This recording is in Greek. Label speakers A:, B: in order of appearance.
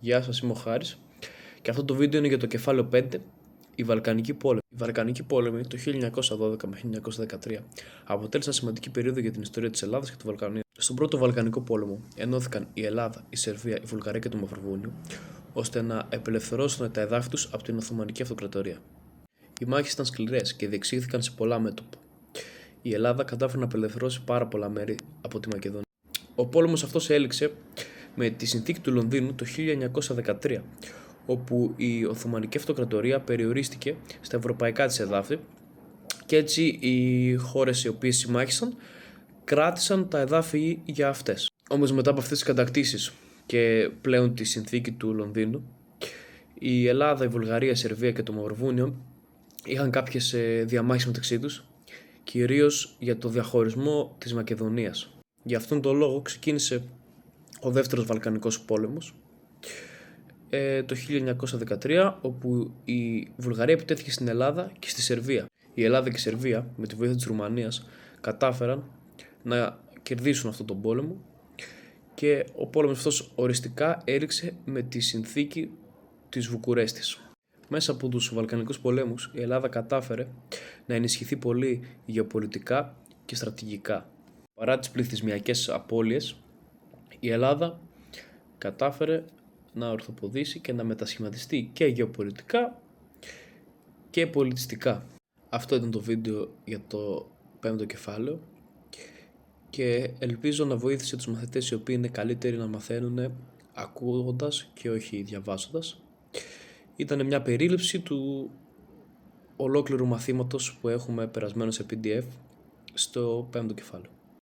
A: Γεια σας, είμαι ο Χάρης και αυτό το βίντεο είναι για το κεφάλαιο 5, η Βαλκανική πόλεμη. Οι Βαλκανικοί πόλεμοι το 1912 με 1913 αποτέλεσαν σημαντική περίοδο για την ιστορία της Ελλάδας και του Βαλκανίου. Στον πρώτο Βαλκανικό πόλεμο ενώθηκαν η Ελλάδα, η Σερβία, η Βουλγαρία και το Μαυροβούνιο ώστε να απελευθερώσουν τα εδάφη τους από την Οθωμανική Αυτοκρατορία. Οι μάχες ήταν σκληρές και διεξήχθηκαν σε πολλά μέτωπα. Η Ελλάδα κατάφερε να απελευθερώσει πάρα πολλά μέρη από τη Μακεδονία. Ο πόλεμος αυτός έληξε με τη συνθήκη του Λονδίνου το 1913, όπου η Οθωμανική Αυτοκρατορία περιορίστηκε στα ευρωπαϊκά της εδάφη και έτσι οι χώρες οι οποίες συμμάχησαν κράτησαν τα εδάφη για αυτές. Όμως μετά από αυτές τις κατακτήσεις και πλέον τη συνθήκη του Λονδίνου, η Ελλάδα, η Βουλγαρία, η Σερβία και το Μαυροβούνιο είχαν κάποιες διαμάχες μεταξύ τους, κυρίως για το διαχωρισμό της Μακεδονίας. Γι' αυτόν τον λόγο ξεκίνησε ο δεύτερος Βαλκανικός πόλεμος το 1913, όπου η Βουλγαρία επιτέθηκε στην Ελλάδα και στη Σερβία. Η Ελλάδα και η Σερβία με τη βοήθεια της Ρουμανίας κατάφεραν να κερδίσουν αυτόν τον πόλεμο και ο πόλεμος αυτός οριστικά έληξε με τη συνθήκη της Βουκουρέστης. Μέσα από τους Βαλκανικούς πολέμους η Ελλάδα κατάφερε να ενισχυθεί πολύ γεωπολιτικά και στρατηγικά. Παρά τις πληθυσμιακές απώλειες, η Ελλάδα κατάφερε να ορθοποδήσει και να μετασχηματιστεί και γεωπολιτικά και πολιτιστικά. Αυτό ήταν το βίντεο για το 5ο κεφάλαιο και ελπίζω να βοήθησε τους μαθητές οι οποίοι είναι καλύτεροι να μαθαίνουν ακούγοντας και όχι διαβάζοντας. Ήταν μια περίληψη του ολόκληρου μαθήματος που έχουμε περασμένο σε PDF στο 5ο κεφάλαιο.